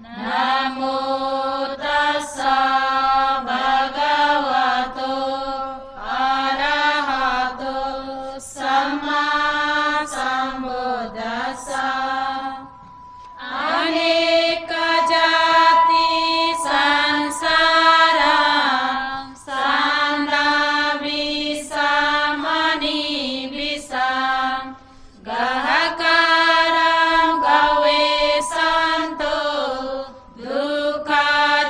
नमो तस्सा भगवतो अरहतो सम्मा सम्बुद्धास्सा। अनेक जाति संसारा सांदा विषमणि विषम गहकारं गवे संतो दुःख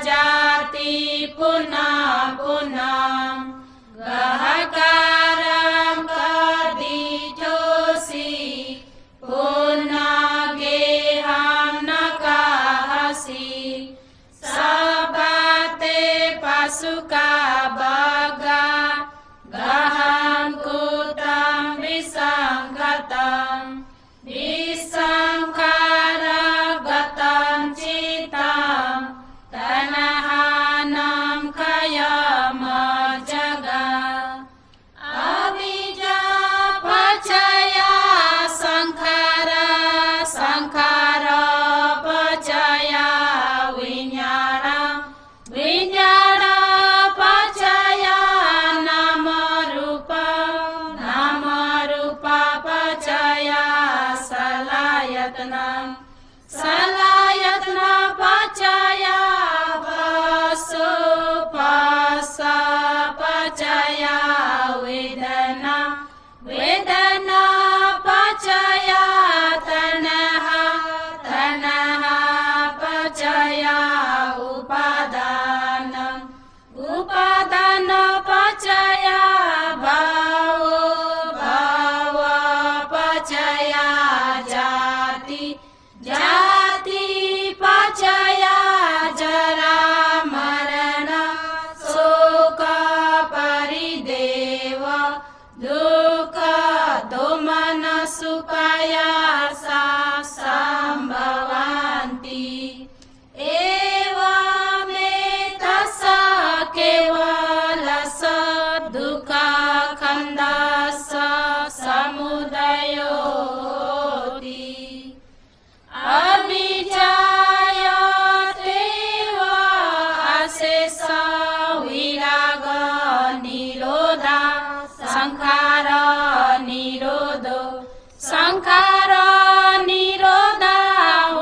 जाति पुनः पुनः गहकारं कदिठोसि पुनः गेहं न कहसि सबते पशुका बगा गहं कुतं विसंगतं विसंखारगतं चित्तं तन्हानं खयमजगा। अविद्या पचया संखार संखार पचया विज्ञान विज्ञान पचया नाम रूप नाम रूप पचया सलयतनं सलयतन पचया वसुपस पचया वेदना वेदना पचया तन्हा तन्हा पचया उपादान उपादान पचया भाव भाव पचया जाति जाति पचया जरा मरण शोक परिदेव दुःख दोमन सुखायासा संभवन्ति। एवमेतस्सा केवलस दुःख खन्दस समुदयोति। अविद्यायतेव अशेष विराग निरोधा संखार निरोधो संखार निरोधा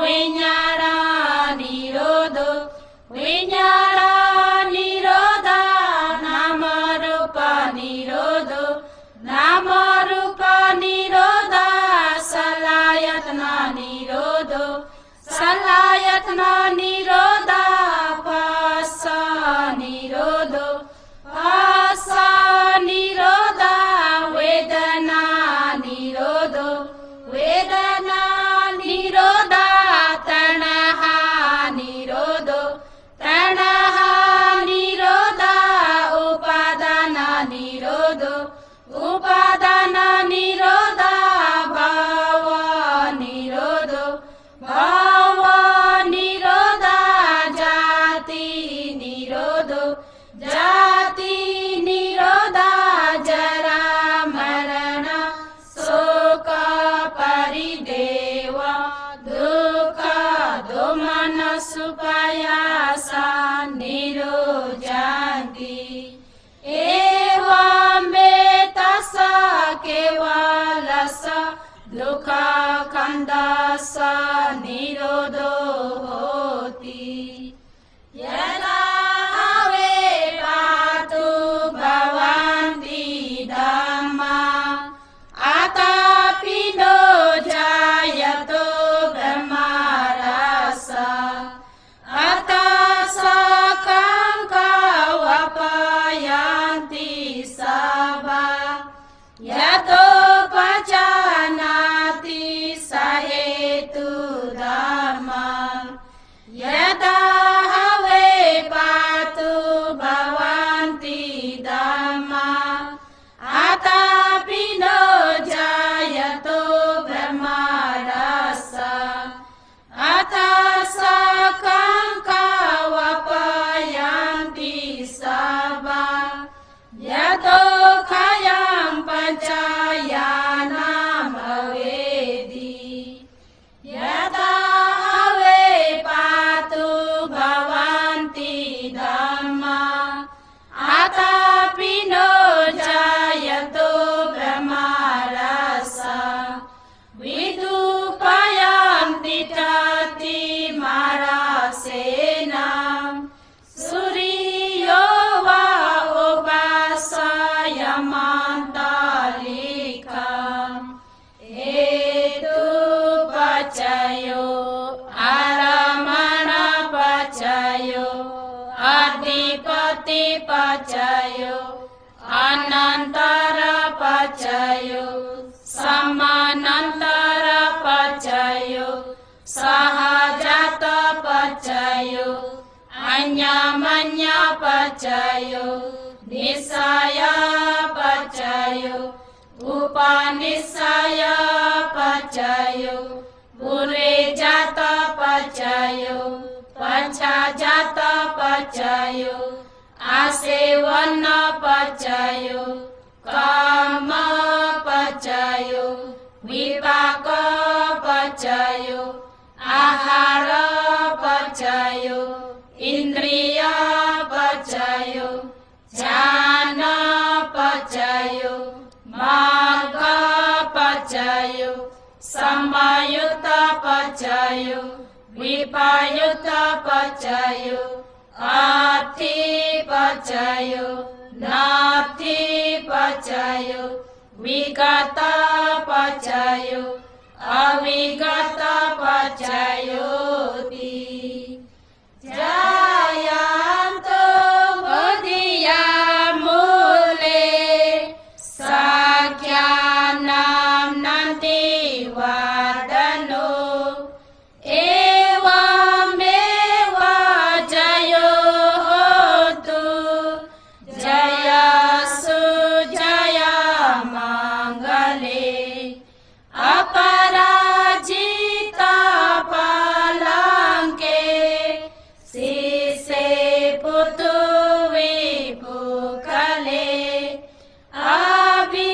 विज्ञान निरोधो विज्ञान निरोधा नाम रूप निरोधो नाम रूप निरोधा सलयतन निरोधो सलयतन निरोधा पस निरोधो पस निरोधा वेदना निरोधो वेदना निरोधा तणहा निरोधो तणहा निरोधा उपादान निरोधो उपादान निरोधा भाव निरोधो भाव निरोधा जाति निरोधो जाति निरोधा जरा मरण शोक परिदेव दुःख दोमन सुखायासा निरोधन्ति। एवमेतस्सा केवलस दुःख खन्दस निरोधो होति। यदा वे पातु भवन्ति धम्मा आतापिनो जायतो ब्रह्मरस अतः सकं कवपयन्ति सबा यतोपजानाति स हेतु धम्मा। पचयो अनंतर पचयो समानंतर पचयो सहजात पचयो अन्यमन्य पचयो निश्चय पचयो उपनिश्चय पचयो पूर्वजात पचयो पश्चाजात पचयो आसेवन पचयो काम पचयो विपाक पचयो आहार पचयो इंद्रिय पचयो ज्ञान पचयो मार्ग पचयो समयुक्त पचयो विपयुक्त पचयो अर्थी पचयो नार्थी पचयो विगत पचयो अविगत पचयो जयन्तो बोधिया मूले सख्यानां नन्ति वर्धनो एवमेव जयो होतु जयसु जय मङ्गले अपराजिता पलङ्के शिशे पुतु विपुकले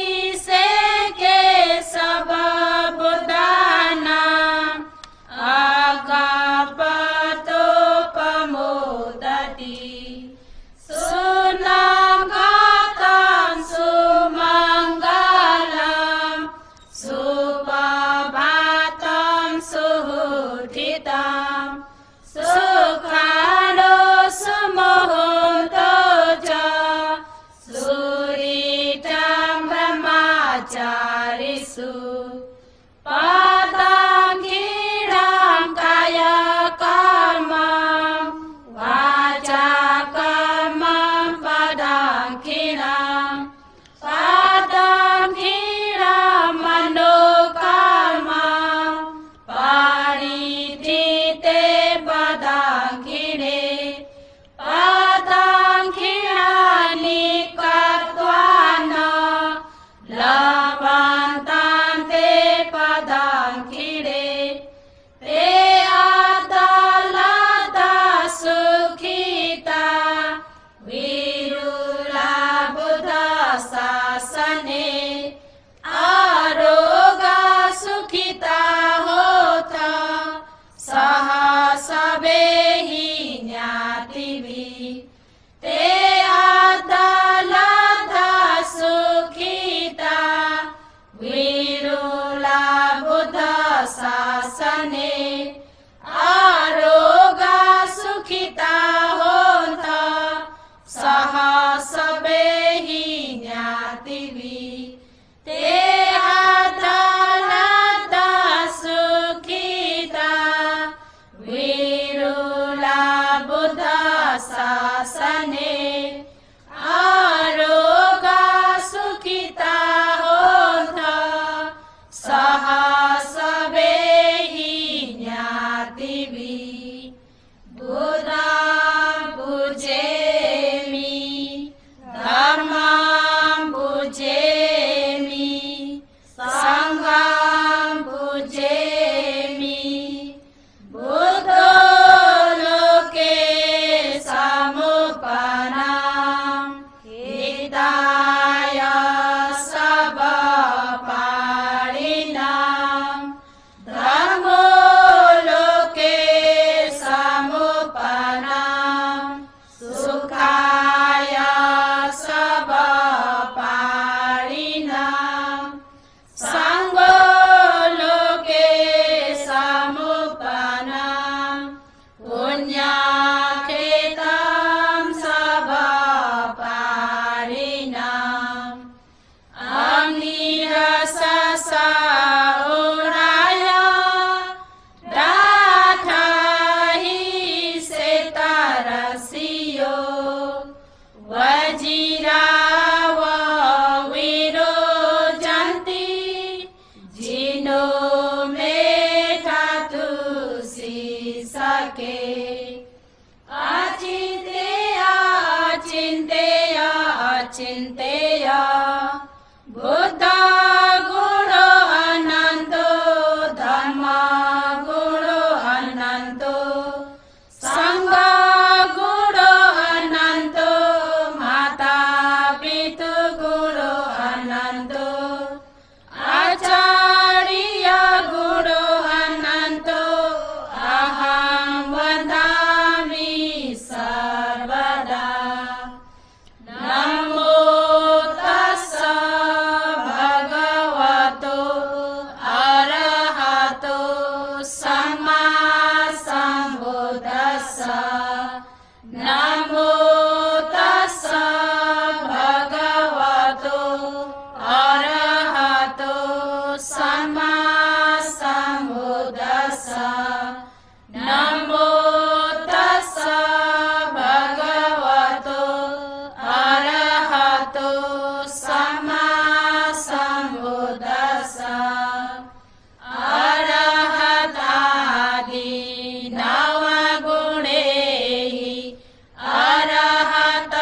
अभिषेके सब बुधानां अगपतोपमोदति सुनागतं सुमङ्गलं सुप्रभातं सुहुदितं सुखानो सुमुहूर्तो च सुरितं ब्रह्मचारिषु पदाङ्गिरां कायकर्मं वाचाकर्मं पदाङ्गिरां मनोकर्मं परिधीते पदाङ्गिरे पदाङ्गिराणि कृत्वान लभन्ते पदाङ्गिरे ते अदलदा सुखिता विरुला बुध शासने आरोगा सुखिता होता सह सबे ही ज्ञातिभि ते अदलदा सुखिता विरुला बुध शासने आरोगा सुखिता होता सह सबे ही ज्ञातिभि ते अदलदा सुखिता विरुला बुध शासने आरोगा सुखिता होता सह सबे ही ज्ञातिभि बुधां बुझेमि धर्मं बुझेमि संघं बुझेमि बुद्धो लोके समुपनां हिताय सर्वपाणिनां धर्मो लोके समुपनां सुखाय सर्वपाणिनां संघो लोके समुपनां पुण्यकृतं सर्वपाणिनां अग्निरससाउराय राधाहि सेतरसियो वज्र सके। अचिन्तेय अचिन्तेय अचिन्तेय बुद्ध गुरु अनन्तो धर्म गुरु अनन्तो सङ्घ गुरु अनन्तो माता पितृ गुरु अनन्तो आचार्य गुरु अनन्तो अहं वदामि सर्वदा। नमो तस्स भगवतो अरहतो सम्मा सम्बुद्धस्स। नमो तस्स भगवतो अरहतो सम्मा सम्बुद्धस्स। नमो तस्स भगवतो अरहतो सम्मा सम्बुद्धस्स। अरहतादि नवगुणैः अरहत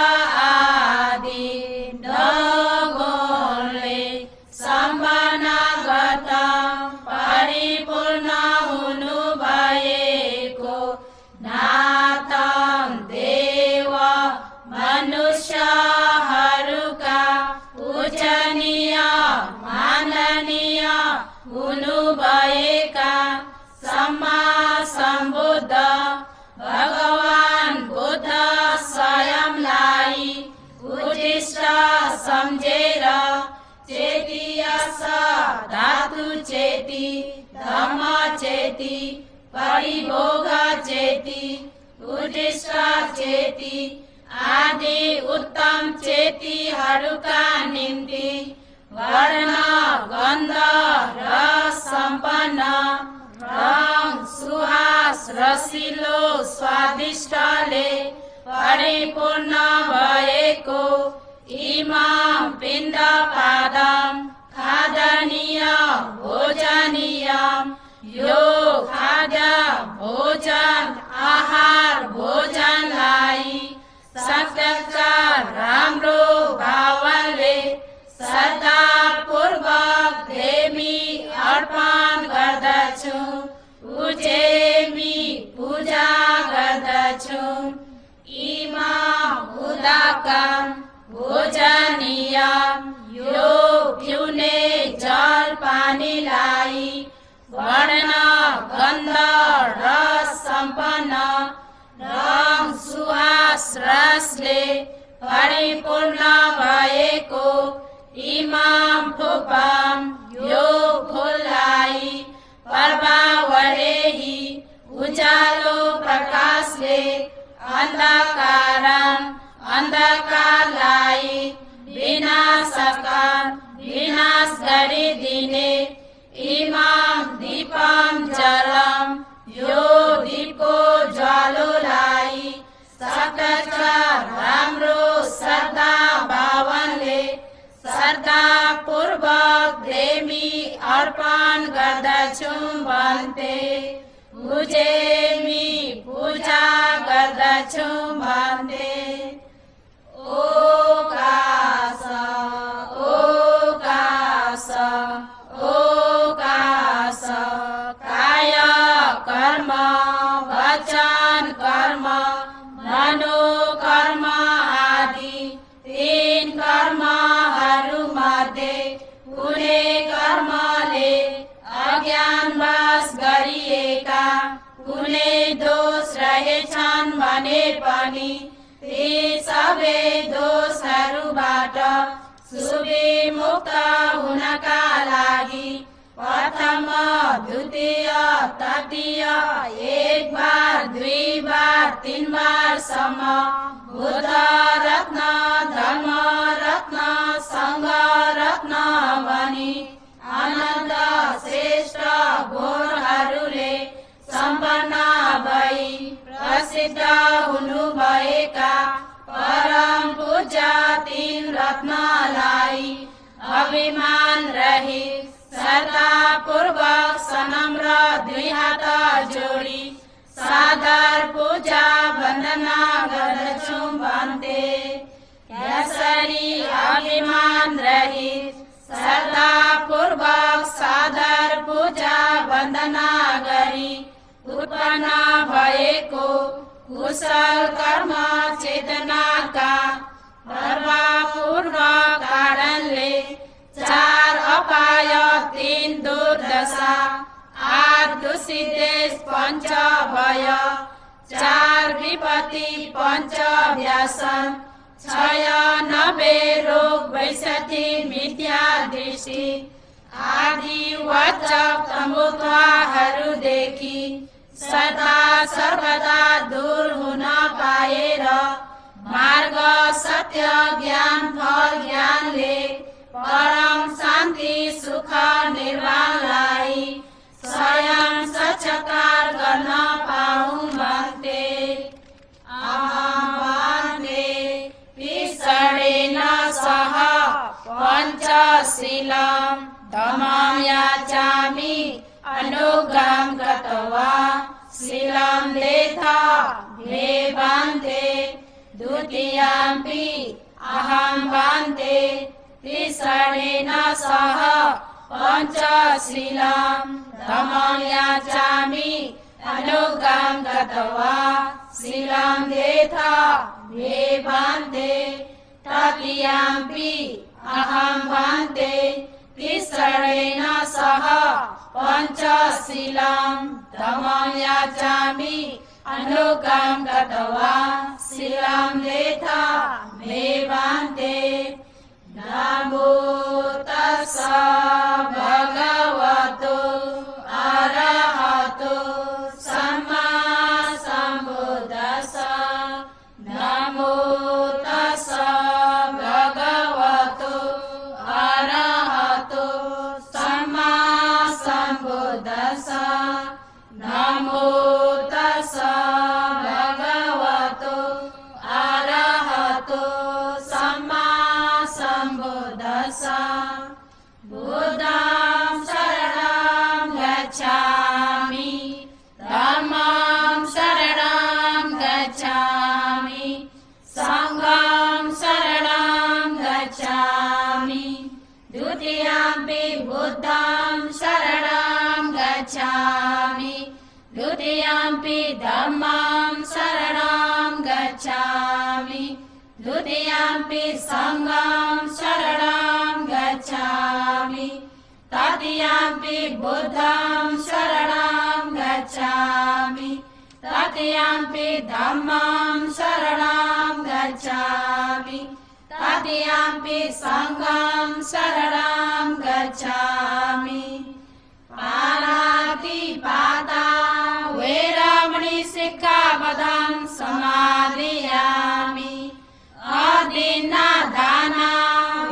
आदि नवगुणले सम्पन्नगतं परिपूर्ण हुनुभएको नाथं देव मनुष्यहरूका पूजनीय माननीय हुनुभएका सम्मा सम्बुद्ध भगवान् बुद्ध स्वयंलाई उद्दिष्ट सम्झेर चेतियस धातु चेति धम्म चेति परिभोग चेति उद्दिष्ट चेति आदि उत्तम चेतिहरूका निम्ति वर्ण गन्ध रस सम्पन्न रङ सुहास रसिलो स्वादिष्टले परिपूर्ण भएको इमाम पिण्ड पादम खादनीय भोजनीय यो खाद्य भोजन आहार भोजनलाई सत्कार राम्रो भावले श्रद्धापूर्वक देवी अर्पण गर्दछु। उजेमी पूजा गर्दछु। इमाम उदाकन भोजनीय यो पिउने जल पानीलाई वर्ण गन्ध रस सम्पन्न रङ सुहास रसले परिपूर्ण भएको इमाम फुपम यो फुललाई पर्वावरेही उज्यालो प्रकाशले अन्धकारलाई विनाश गरिदिने इमाम दीपम जलम यो दीपको ज्वालोलाई सत्कार राम्रो श्रद्धा भावनले श्रद्धापूर्वक देवी अर्पण गर्दछु भन्ते। उजेमी पूजा गर्दछु भन्ते। ओकास ओकास ओकास काय कर्म वचन कर्म मनोकर्म आदि तीन कर्महरूमध्ये कुनै कर्मले अज्ञानवश गरिएका कुनै दोष रहेछन् भने पनि ती सबै दोषहरूबाट सुविमुक्त हुनका लागि प्रथम द्वितीय तृतीय एक बार दुई बार तीन बारसम्म बुद्ध रत्न धर्म रत्न सङ्घ रत्न भनी अनन्त श्रेष्ठ गुणहरूले सम्पन्न भई प्रसिद्ध हुनुभएका परम पूज्य तीन रत्नलाई अभिमान रहित श्रद्धापूर्वक सनम्र दुई हात जोडी उत्पन्न भएको कुशल कर्म चेतनाका पर्वपूर्वक कारणले 4 अपाय 3 दुर्दशा 8 दूषित देश 5 भय 4 विपत्ति 5 व्यसन 96 रोग 62 मिथ्या दृष्टि आदि वाचक तमुद्वाहरूदेखि सदा सर्वदा दूर हुन पाएर मार्ग सत्य ज्ञान फल ज्ञानले परम शान्ति सुख निर्वाणलाई स्वयं साक्षात्कार गर्न पाऊँ भन्ते भन्ते पिसडेन सह पञ्चशीलम् धम्मं याचामि अनुगं कृत्वा शीलं देथा मे भन्ते द्वितीयम्पि अहं भन्ते त्रिसरणेन सह पञ्चशीलं धम्मं याचामि अनुगं कृत्वा शीलं देथा मे भन्ते तृतीयम्पि अहं भन्ते त्रिसरणेन सह पञ्चशीलं धम्मं याचामि अनुगं कृत्वा शीलं देथा मे भन्ते नमो तस्सै भगवतो अरहतो सम्मा सम्बुद्धिस्सा नमो तस्सै भगवतो अरहतो सम्मा सम्बुद्धिस्सा नमो तस्सै भगवतो अरहतो सम्मा सम्बुद्धिस्सा बुद्धं शरणं गच्छामि धम्मं शरणं गच्छामि संघं शरणं गच्छामि द्वितीयम्पि बुद्धं शरणं गच्छामि द्वितीयम्पि धम्मं शरणं गच्छामि द्वितीयम्पि संघं शरणं गच्छामि तृतीयम्पि बुद्धं शरणं गच्छामि तृतीयम्पि धम्मं शरणं गच्छामि तृतीयम्पि संघं शरणं गच्छामि पाणातिपाता वैरमणि सिक्खापदं समादयामि अदीनदाना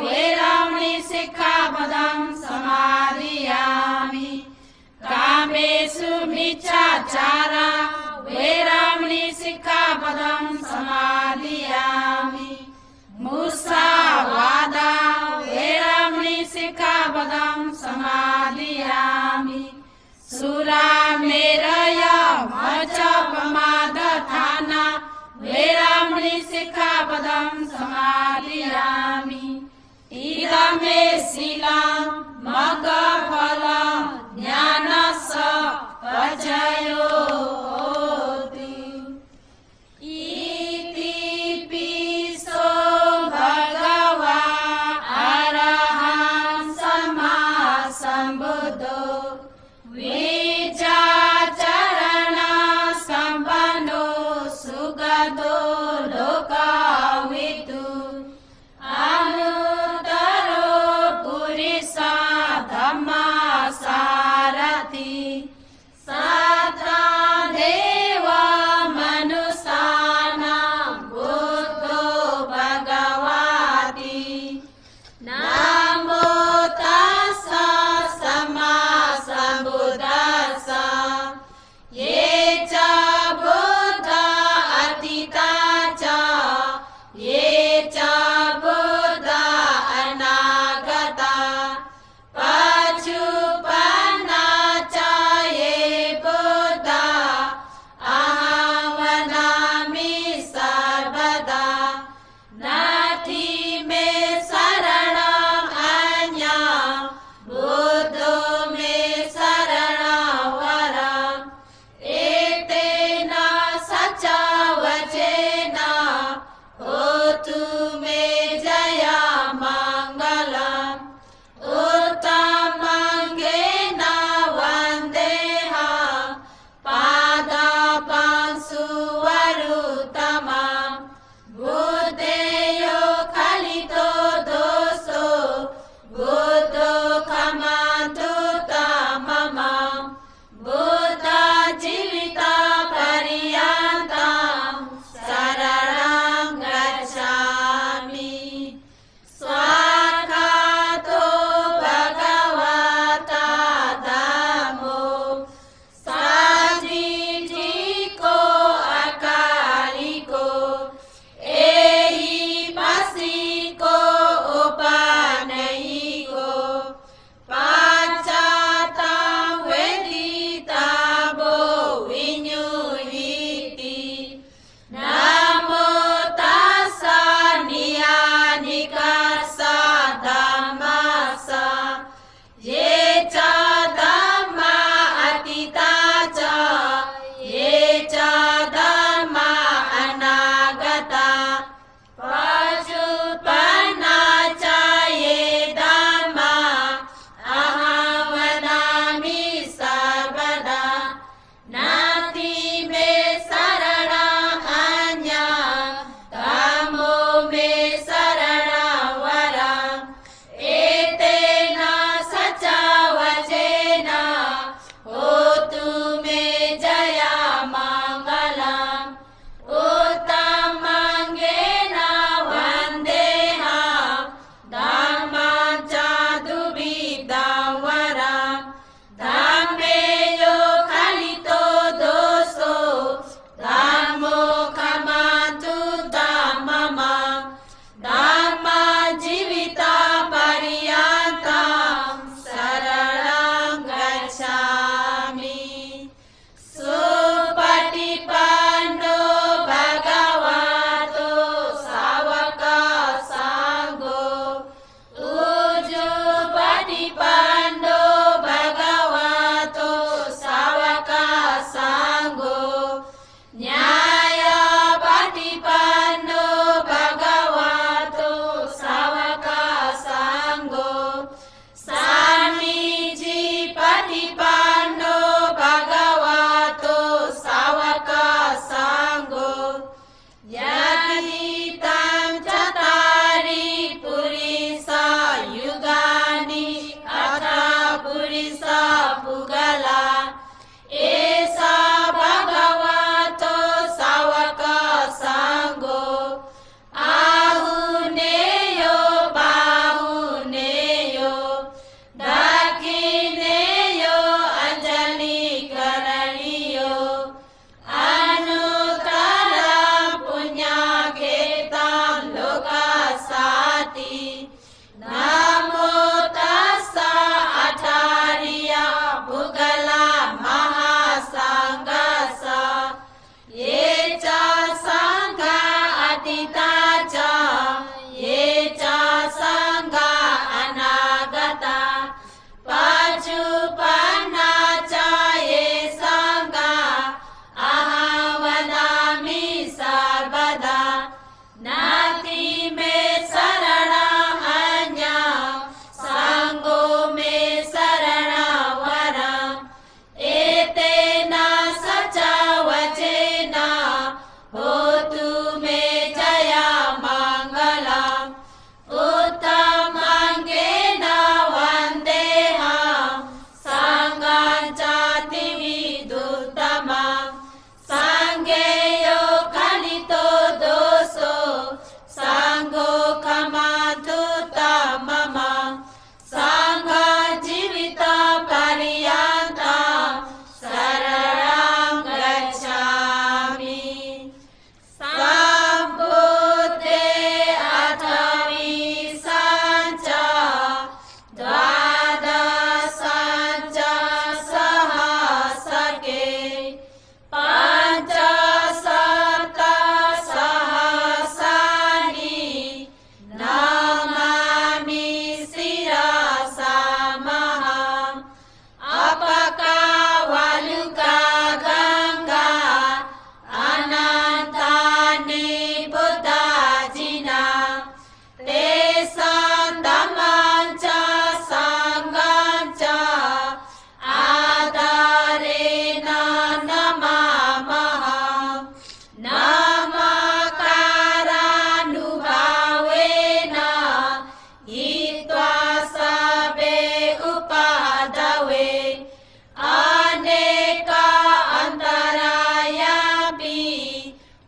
वैरमणि सिक्खापदं समादयामि कामेषु मिच्छाचारा वैरमणि सिक्खापदं समादयामि मुसावादा वैरमणि सिक्खापदं समादयामि सुरामेरय मज्जपमादधाना वैरमणि सिक्खापदं समादयामि इदमे शीलं मग्गफलं ज्ञानस्य पचयोति इति पिसो भगवान् अरहं सम्मा सम्बुद्धो विचाचरण सम्पन्नो सुगतो लोकविदु अनुत्तरो पुरुषः धम्मः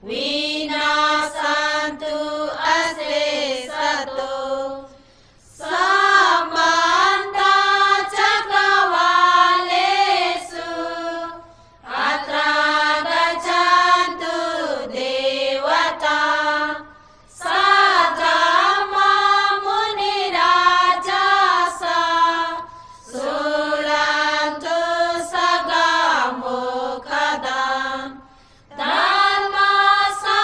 विनाशन्तु अशेषतो समन्ता चक्रवालेषु अत्र गच्छन्तु देवता सद्मा मुनिराजस शृण्वन्तु सगामोखदम् धर्मशास्त्रविचारक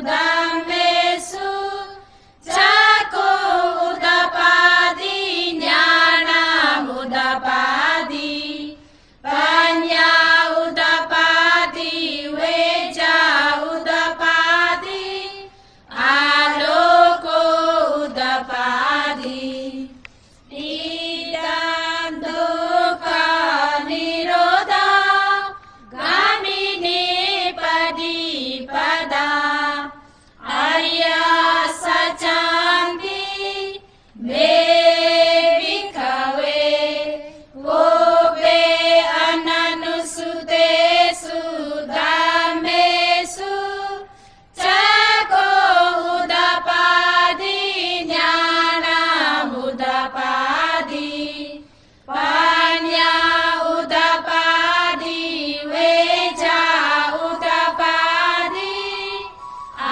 धम्मेषु चाको उदपादि ज्ञानमुदपादि पञ्ञा उदपादि वेचा उदपादि आलोको उदपादि इदं दुःखा निरोधा गामिनी पदा आर्या सचान्ति मे भिक्खवे वोपे अननुसुतेषु धम्मेषु चाको उदपादि ज्ञानमुदपादि पञ्ञा उदपादि वेचा उदपादि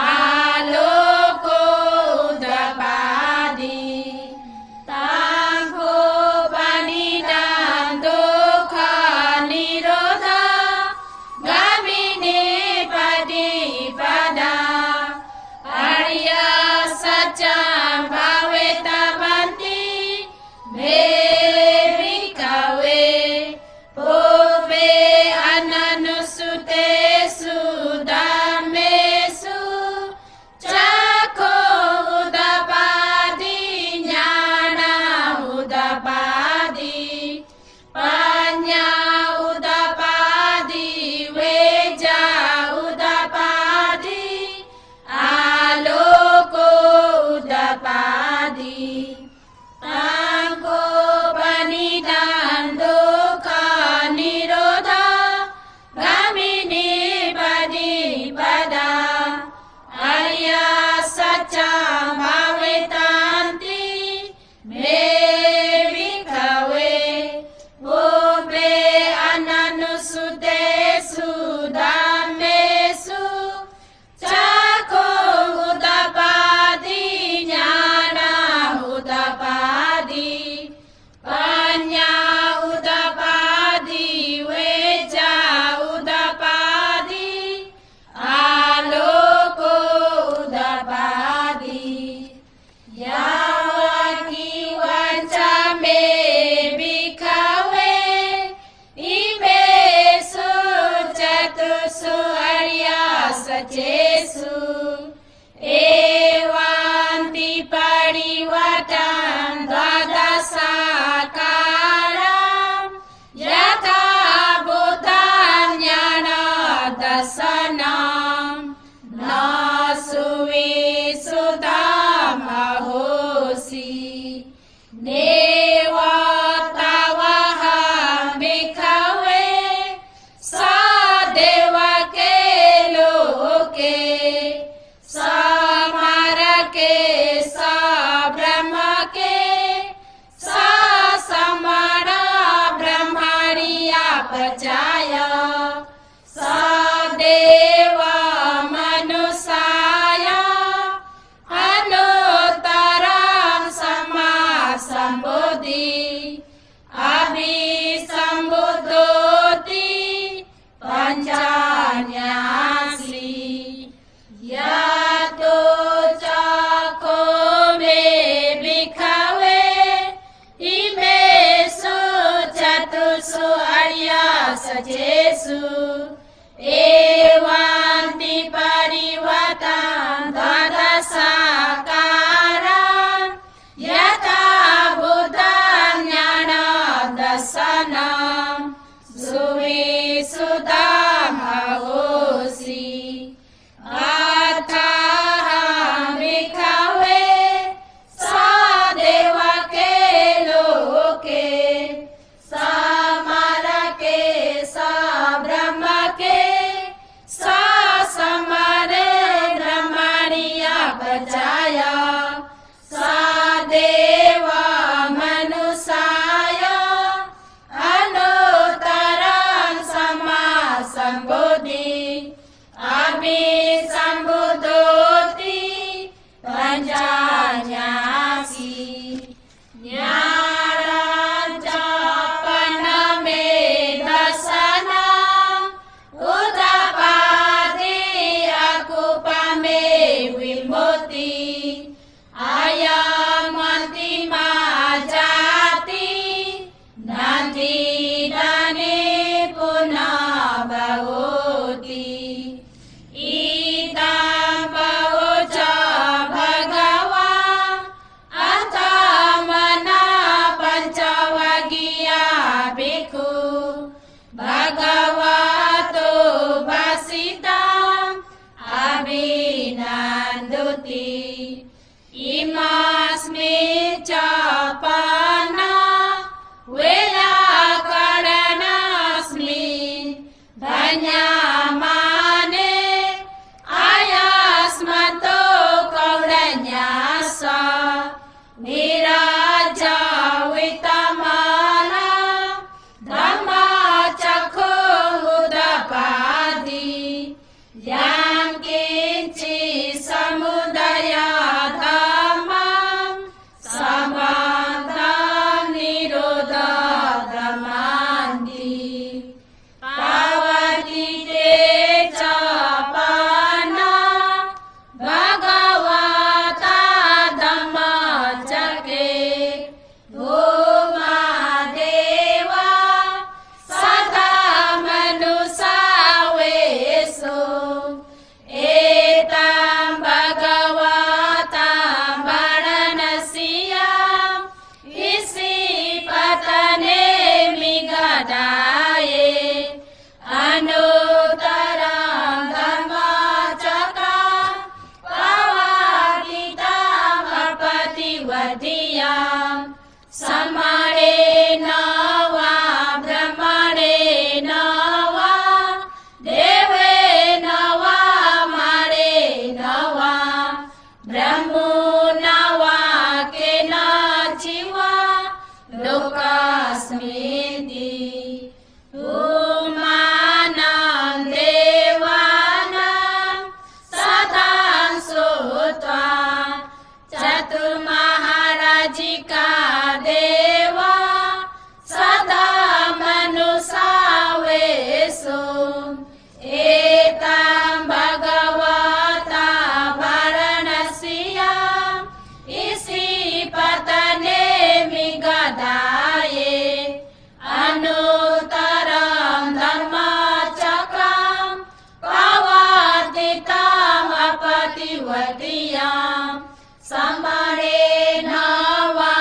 आलोको उदपादि तांको पनिदान दुःख निरोधा गामिनी पदा आर्य सच्चां भावेतवन्ति मे भिक्खवे पूर्वे अननुसुतेषु धम्मेषु चाको उदपादि ज्ञानमुदपादि पञ्ञा उदपादि वेचा उदपादि आलोको उदपादि तांको पनिदान दुःख निरोधा गामिनी पदा आर्य सच्चां भावेतान्ति मे भिक्खवे वोपे अननुसुतेषु धम्मेषु चाको उदपादि ज्ञानमुदपादि पञ्ञा उदपादि वेचा उदपादि आलोको उदपादि यावकी वाचा मे भिक्खवे इमेषु चतुषु आर्य सचेषु एवान्ति परिवर्तं द्वादशाकारं यथा बुद्धं ज्ञानदर्शनं न सुविशुद्धमहोसि नेव तवहं भिक्खवे सदेवके लोके समरके ब्रह्मके समण ब्रह्मणिया प्रचाय सदेव मनुष्याय अनुत्तरं सम्मा सम्बुद्धि अभिसम्बुद्धोति पञ्चान्यासि यातो चाको मे भिक्खवे इमेषु चतुषु आर्य सचेषु एवान्ति परिवर्तं द्वादशाकारं यथा बुद्धं ज्ञानदर्शनं सुविशुद्धमहोसि अथाहं भिक्खवे सदेवके लोके समरके ब्रह्म पातिवतीयां समरे नवा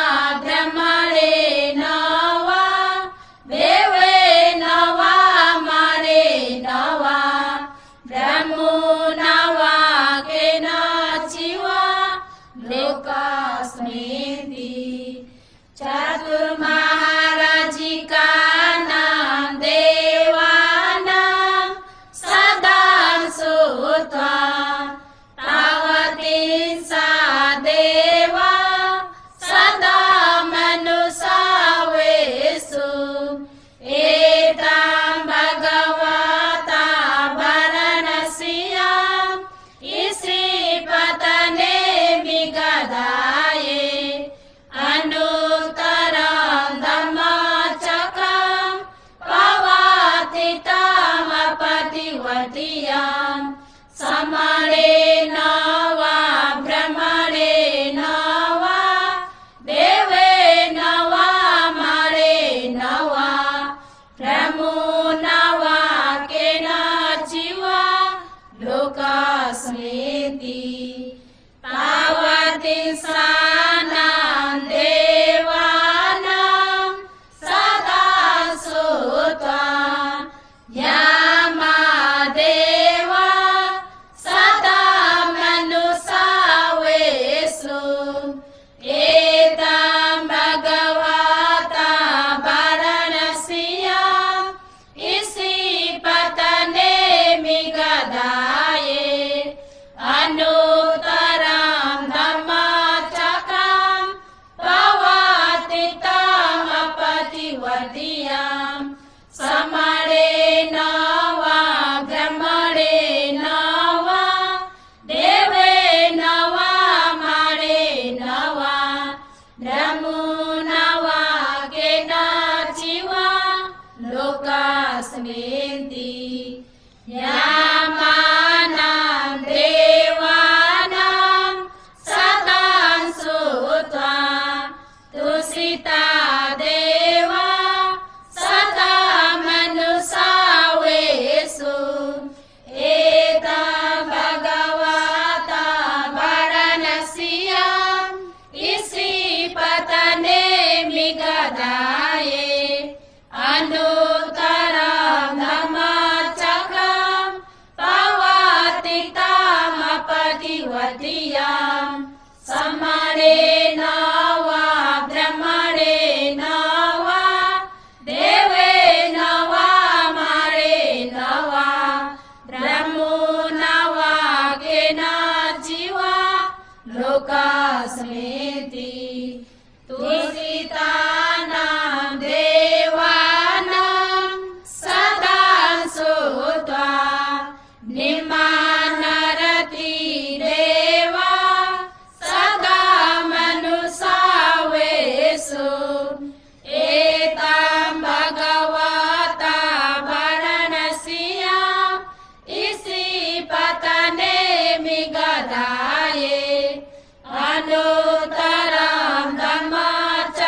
ब्रह्मणे नवा देवे नवा मारे नवा ब्रह्मो नवा के नाचिवा लोकास्मेति चतुर्महाराजी का नाम देवानां सदा सुत्वा तावती सा देवा सदा मनुषावेषु एतां भगवता वाराणस्याम् इसी पतने विगदाये अनुत्तरं धम्मचक्रं पवातितामपतिवतीयां समरे नवा ब्रह्मणे नवा देवे नवा मारे नवा ब्रह्मो नवा के नाचिवा लोकास्मेति तावती सानां देवानां सदा सुत्वा यामादेवा सदा मनुषावेषु एतां भगवता वाराणस्याम् इसी पतने विगदाये अनुत्तरं धम्मचक्रं पवातितामपतिवतीयां समरे नवा ब्रह्मणे नवा देवे नवा मारे नवा ब्रह्मो नवा के नाचिवा लोकास्मेति यामानां देवानां सदा सुत्वा तुषिता देवा सदा मनुषावेषु एतां भगवता वाराणस्याम् इसी पतने विगदाये अनुत्तरं धम्मचक्रं पवातितामपतिवतीयां समरे नवा ब्रह्मणे नवा देवे नवा मारे नवा ब्रह्मो नवा के नाचिवा लोकास्मेति तुषितानां देवानां सदा सुत्वा निम्नानरति देवा सदा मनुषावेषु एतां भगवता वाराणस्याम् इसी पतने विगदाये अनुत्तरं धम्मचक्रं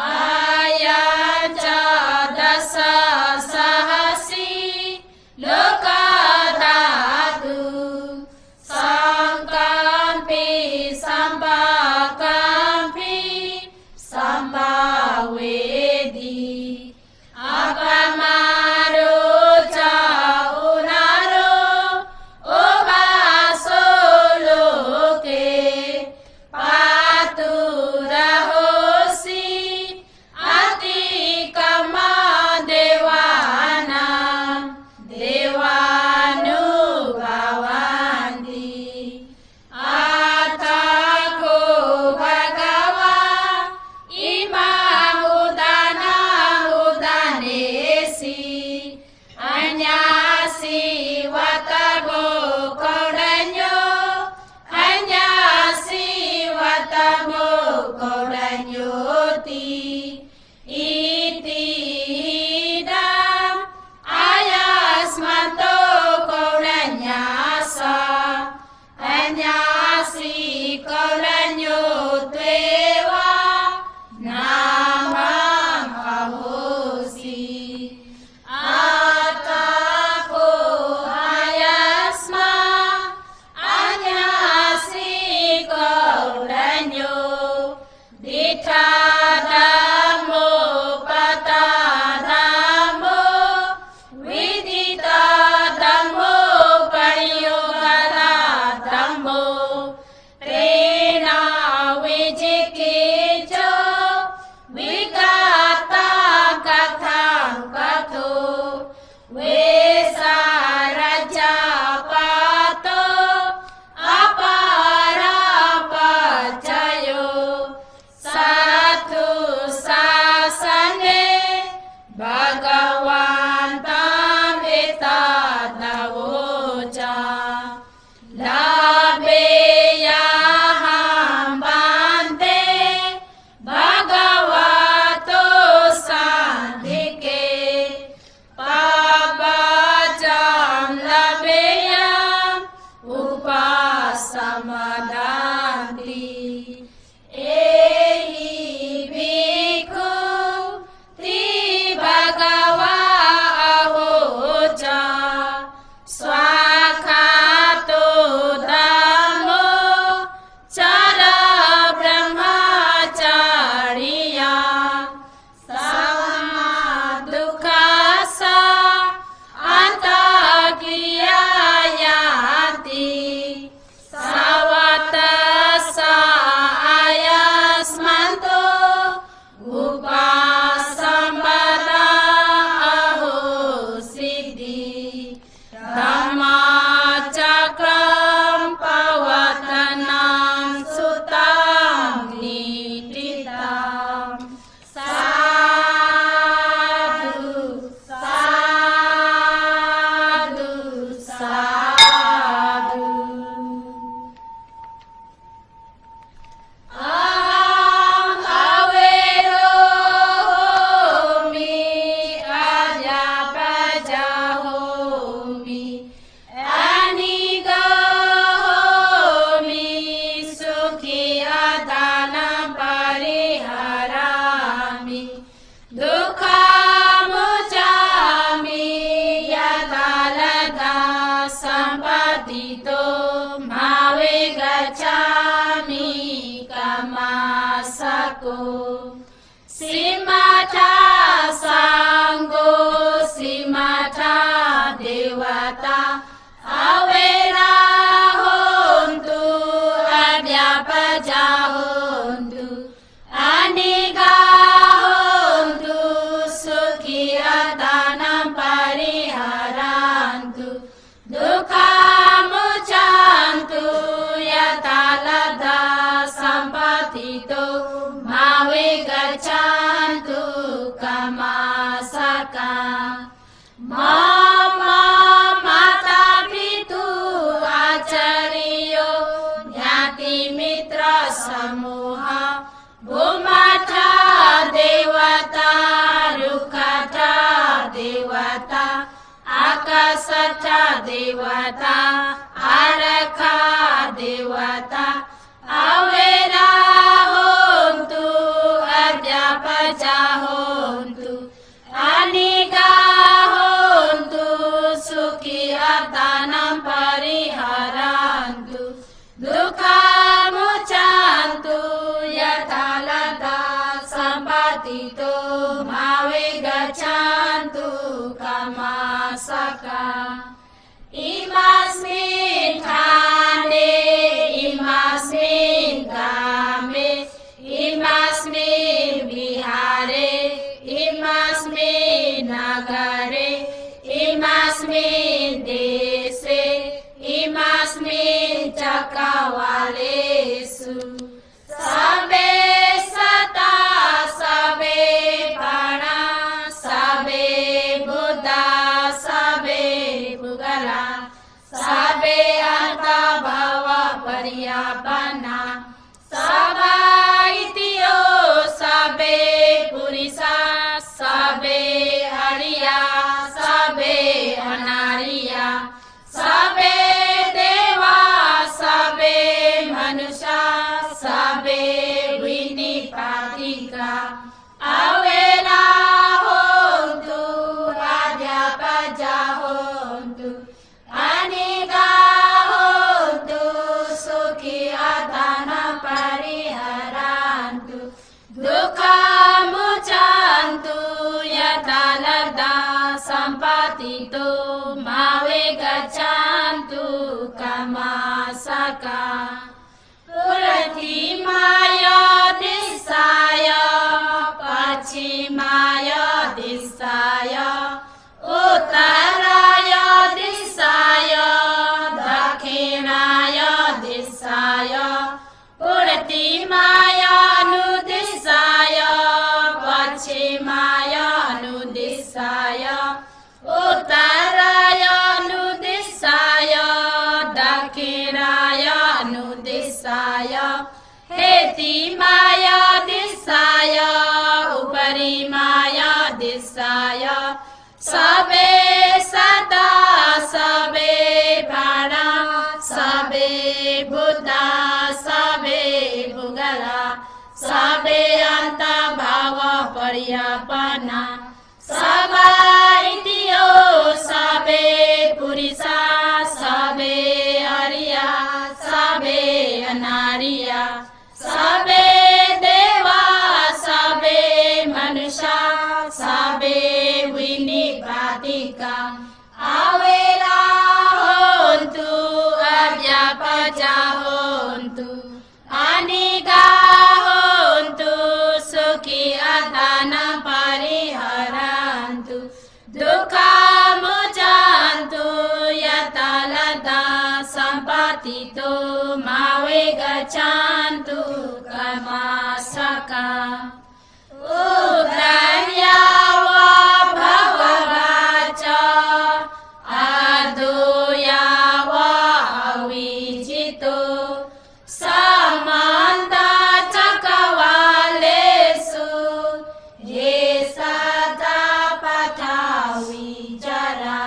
आयाच दश सहसि लोकधातु संकम्पि संपकम्पि संभावेदि अपमारो च उनारो ओवासो लोके पातु रहोसि अतिकमा देवानां देवानुभावन्ति आतको भगवा इमां उदानेसि अन्यासि वतगो कौडन्यो अन्यासि वतगो कौडन्योति इति इदम् आयास्मतो कौडन्यास अन्यासि कौडन्यो त्वेवा नामम् अहोसि आतको आयास्मा अन्यासि कौडन्यो दिठाधम्मो पताधम्मो विदिताधम्मो परियोगधाधम्मो प्रेरणा विजिकीर्षो विगाता कथां कथो वेसारजापातो अपारापचयो साधु शासने भगवन्तामेतद्नवोच लाभेयाहं वन्दे भगवतो सान्धिके पावचं लभेयम् उपासमदान्ति एहि भिक्खु त्रिभगवा अहोच स्वाखातो धम्मो चर ब्रह्मचर्या सममा दुःखस अन्तक्रियायाति सवतस आयास्मन्तो उपासम्पदा अहोसिद्धि धम्मचक्रं पवतनं सुतं निटितं साधु साधु साधु अहं अवेरो होमि अजापजा होमि अनिगा होमि सुखी अदानं परिहरामि दुःखमुचामि यदा लदा सम्पतितो भावे गच्छामि कमासको सीमाथा सांगो सीमाथा देवता अवेरा होन्तु अव्यापजा होन्तु अनिगा होन्तु सुखी अदानं परिहरन्तु दुःखमुचान्तु यथा लब्धा सम्पतितो भावे गच्छन्तु कमासका मम माता पितु आचार्यो ज्ञातिमित्र समूह भूमाथा देवता रुखाथा देवता आकाशथा देवता आरखा देवता अवेरा होन्तु सम्पातितो मावे गच्छन्तु कामासका इमास्मिन् खण्डे इमास्मिन् ग्रामे इमास्मिन् विहारे इमास्मिन् नगरे इमास्मिन् देशे इमास्मिन् चक्रवालेषु सबे सता सबे प्राणा सबे बुद्धा सबे पुगला सबे अंतर्भाव पर्यापन्ना सबा इतियो सबे पुरुषा सबे हरिया सबे अनारिया सबे देवा सबे मनुष्य सबे विनिपातिका अवेला होन्तु राजा प्रजा होन्तु अनिगा होन्तु सुखी अधन परिहरन्तु दुःखमुचन्तु यथा लब्धा सम्पत्तितो मावे गच्छन्तु कामासका पूर्वमाय दिशाय पश्चिमाय दिशाय उत्तराय दिशाय दक्षिणाय दिशाय पूर्वमाय अनुदिशाय पश्चिमाय अनुदिशाय उत्तराय अनुदिशाय दक्षिणाय अनुदिशाय हेतिमाय दिशाय उपरिमाय दिशाय सबे सदा सबे प्राणा सबे बुद्धा सबे भुगला सबे अंतर्भाव पर्यापन्ना सबा इतियो सबे पुरुषा सबे हरिया सबे अनारिया सबे देवा सबे मनुष्य सबे विनिपातिका अवेला होन्तु अव्यापचा होन्तु अनिगा होन्तु सुखी अधन परिहरन्तु दुःखमुचन्तु यथा लब्धा सम्पत्तितो मावे गच्छन्तु कामासका उद्रर्या वा भववाच आदोया वा अविजितो समन्ता चक्रवालेषु ये सदा पठावि जरा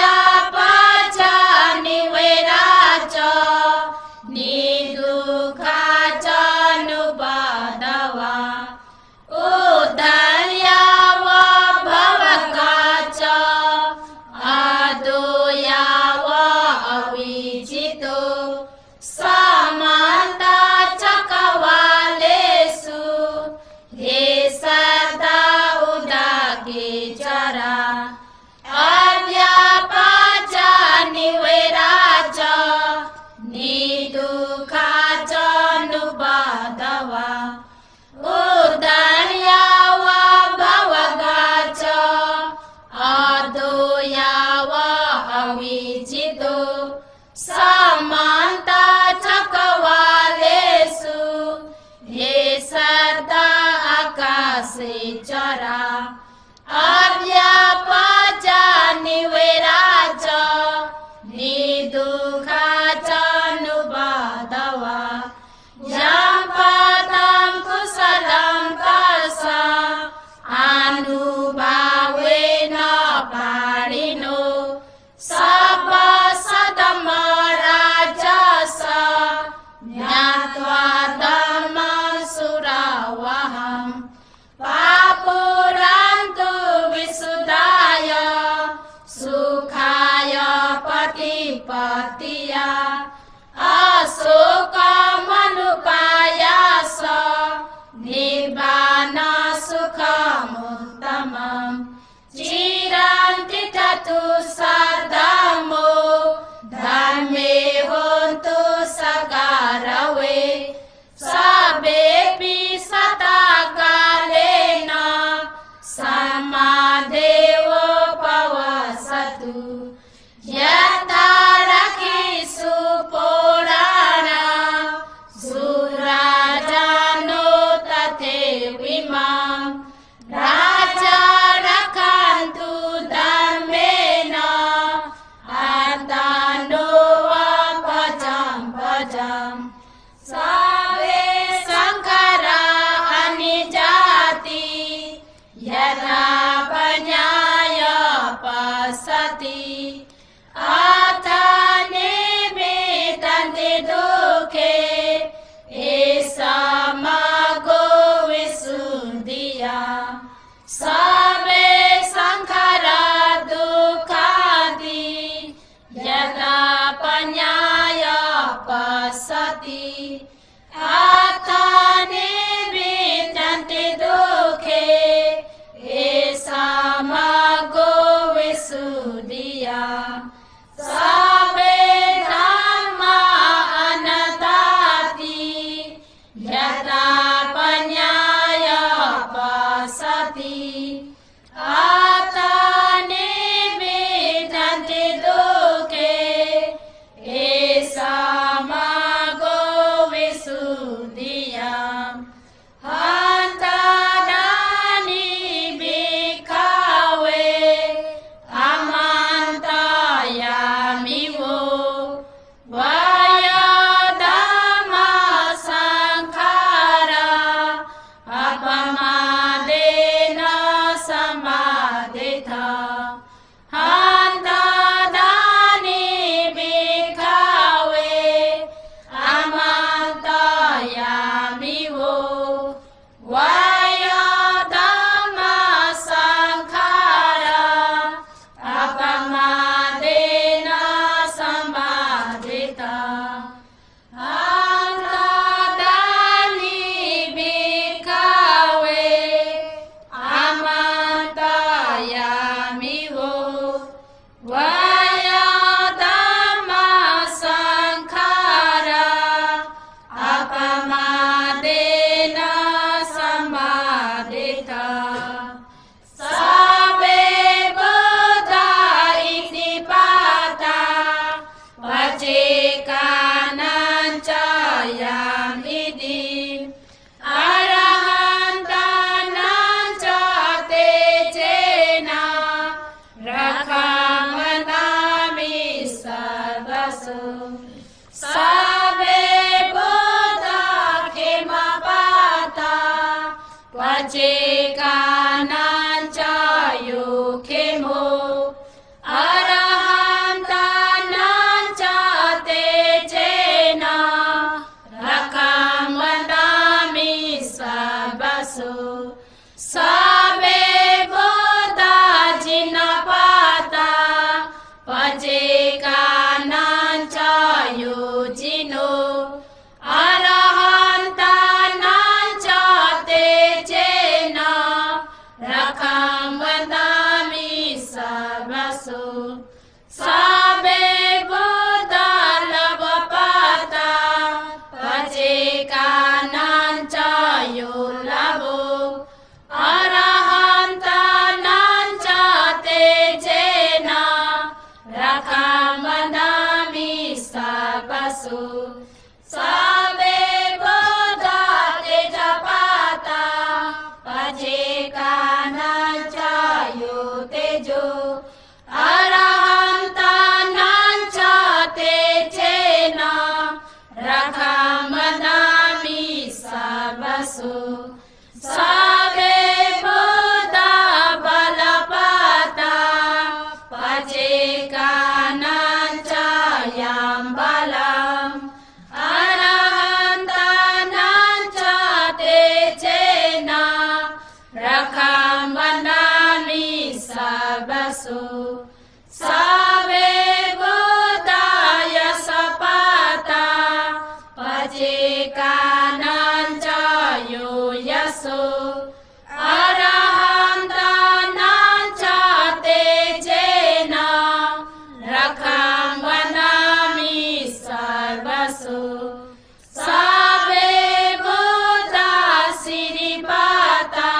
अव्यापचा निवेराच निदुःखाच नुपदवा उद्धर्या वा भवकाच आदोया वा अविजितो समन्ता चक्रवालेषु हे सदा उदके जरा अव्यापचा निवेराच निदुःखाच नुपदवा उद्धर्या वा भवगाच आदोया वा अविजितो समन्ता चक्रवालेषु हे सदा आकाशे चरा अव्यापचा निवेराच निदुःखाच नुपदवा जपतं कुशलं तस्स अनुभावेन पाणिनो सपसदमराजस ज्ञात्वा धर्मसुरावहं पापुरा यथा पन्याय पसति आतानि विदन्ति दुःखे एषामागो विशुद्धिया हन्तानि भिक्खवे अमन्तायामि वो वयोधम्मा संखारा अपमादेन समादिता हन्तानि भिक्खवे अमन्तायामि वो वयोधम्मा संखारा अपमादेन समादिता हन्तानि भिक्खवे अमन्तायामि वो वयोधम्मा संखारा अपमादेन समादिता सबे बुद्धा इति पाता पचेकानां च यामिति अरहन्तानां च तेजेन रक्षामि सर्वसु सबे बुद्धा खेमपाता पचेकानां च यो खेमो अरहन्तानां च तेजेन रक्षामि सर्वसु सबे बुद्धा जिनपाता पचेकानां च यो जिनो अरहन्तानां च तेजेन रक्षामि सर्वसु सबे बुद्धा लभपाता पचेकानां च यो लभो अरहन्तानां च तेजेन रक्षामि सर्वसु सबे बुद्धा तेजपाता पचेकानां च यो तेजो अरहन्तानां च तेजेन रक्षामि सर्वसु सबे बुद्धा बलपाता पचेकानां च यं बलम् अरहन्तानां च तेजेन रक्षामि सर्वसु सबे बुद्धा यशपाता पचेकानां च यो यशो अरहन्तानां च तेजेन रक्षामि सर्वसु सबे बुद्धा सिरिपाता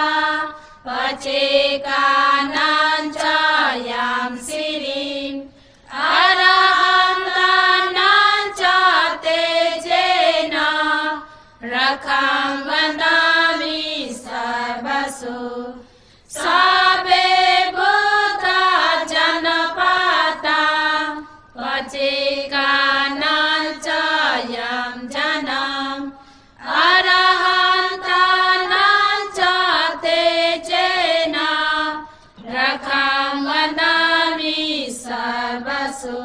पचेकानां च यं सिरिम् अरहन्तानां च तेजेन रक्षामि सर्वसु सबे बुद्धा जनपाता पचेकानां च यं जनम् अरहन्तानां च तेजेन रक्षामि सर्वसु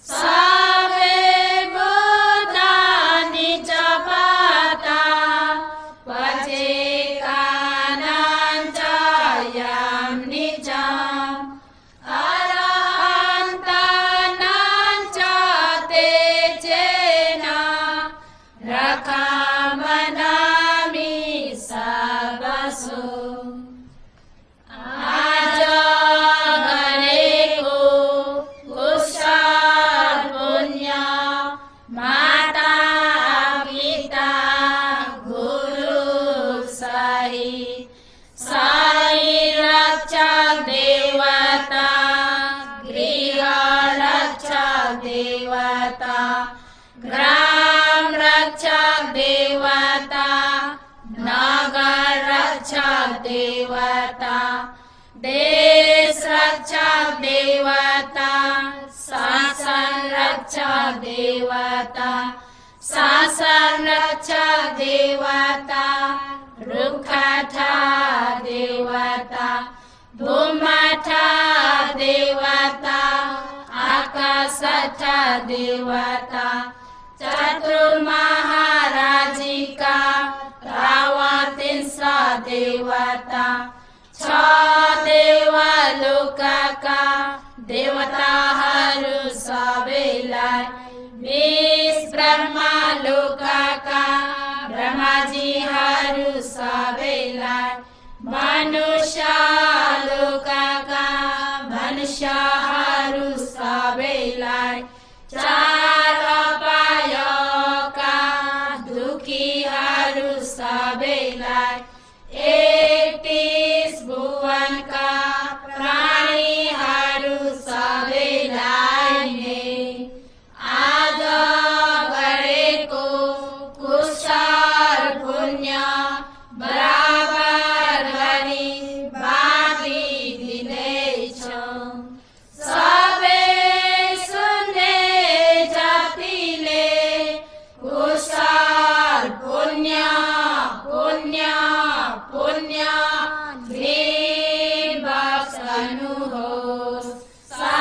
सबे बुद्धा निजपाता रक्षक देवता, शासन रक्षक देवता, शासन रक्षक देवता, रुखठा देवता, भूमठा देवता, आकाशठा देवता, चतुर्महाराजिका रावतिंसा देवता, छ देवलोकका देवताहरू सबैलाई, 20 ब्रह्मलोकका ब्रह्माजीहरू सबैलाई, मनुष्य लोकका मनुष्यहरू सबैलाई, 4 अपायका दुखीहरू सबैलाई, 31 भुवनका प्राणीहरू सबैलाई नै आज गरेको कुशल पुण्य बराबर गरी बाँडिदिनेछौँ। सबै सुन्ने जातिले कुशल पुण्य पुण्य पुण्य बक्सनुहोस्। साधु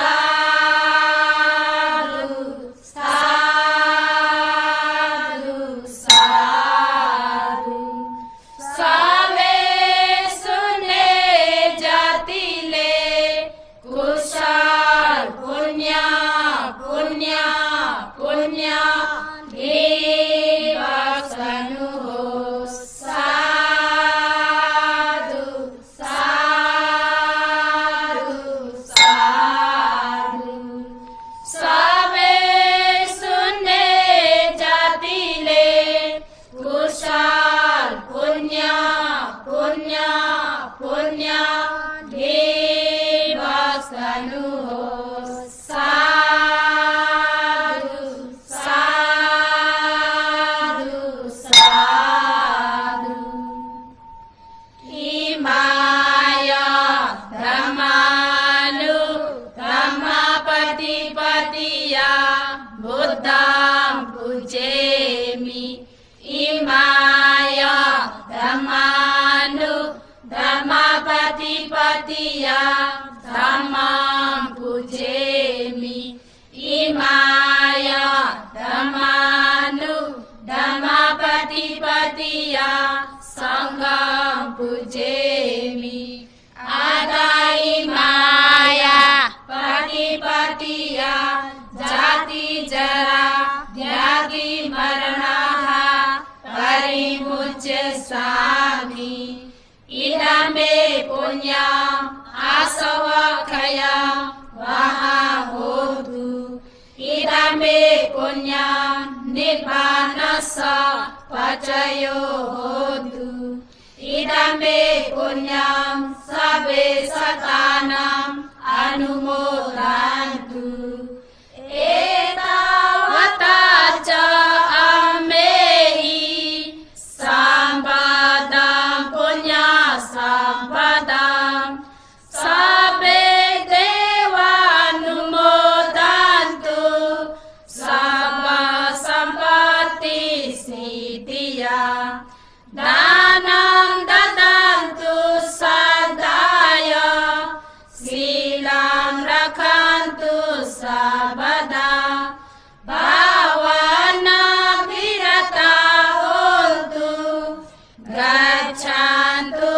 साधु साधु। सबै सुन्ने जातिले कुशल पुण्य पुण्य पुण्य बक्सनुहोस्। साधु साधु साधु। सबै सुन्ने जातिले कुशल पुण्य पुण्य पुण्य बक्सनुहोस्। साधु साधु साधु। हिमाय ब्रह्मानु ब्रह्मपतिपतिया बुद्धं पूजयामि। हिमाय ब्रह्मानु ब्रह्मपतिपतिया धम्मं पूजयामि। हिमाय ब्रह्मानु ब्रह्मपतिपतिया संघं पूजयामि। आदायि माया पतिपतिया जाति जरा व्याधि मरणः परिमुच्यसामि। इदमे पुण्यम् आसवक्षयं महाहोतु। इदमे पुण्यं निर्वाणस्य पचयो होतु। इदमे पुण्यं सबे सतानाम् अनुमोदन्तु। एतावता च अमेहि सम्पदं पुण्य सम्पदं सबे देवानुमोदन्तु। सर्व सम्पत्ति सिद्धिया दानं ददन्तु सदाय। शीलं रक्षन्तु सर्वदा। भावनाभिरता होन्तु। गच्छन्तु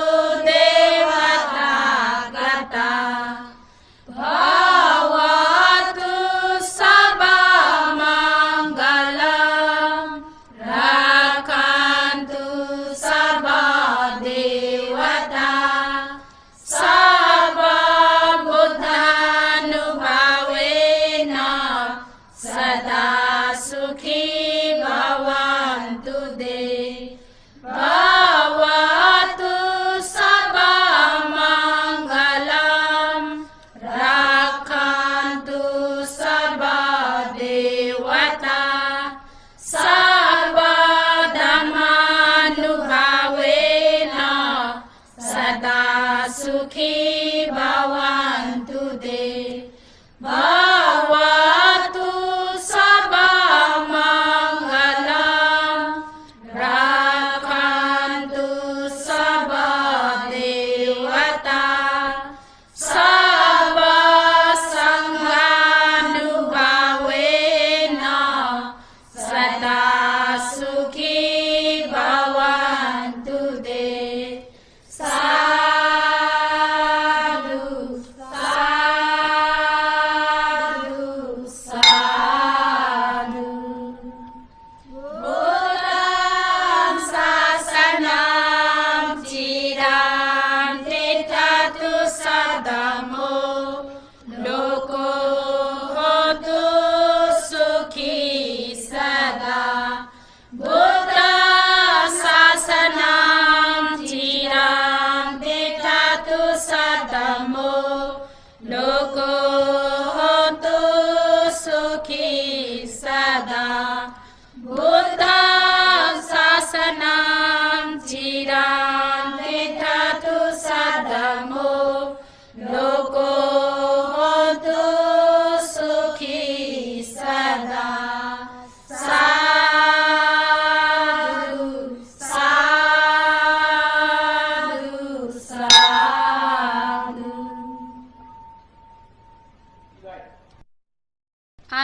देवता गता। भवतु सर्वमङ्गलम्। रक्षन्तु सर्वदेवता। सर्वबुद्धानुभावेन सदा सुखी भवन्तु ते। भवतु सर्वमङ्गलम्। रक्षन्तु सर्वदेवता। सर्वधर्मानुभावेन सदा सुखी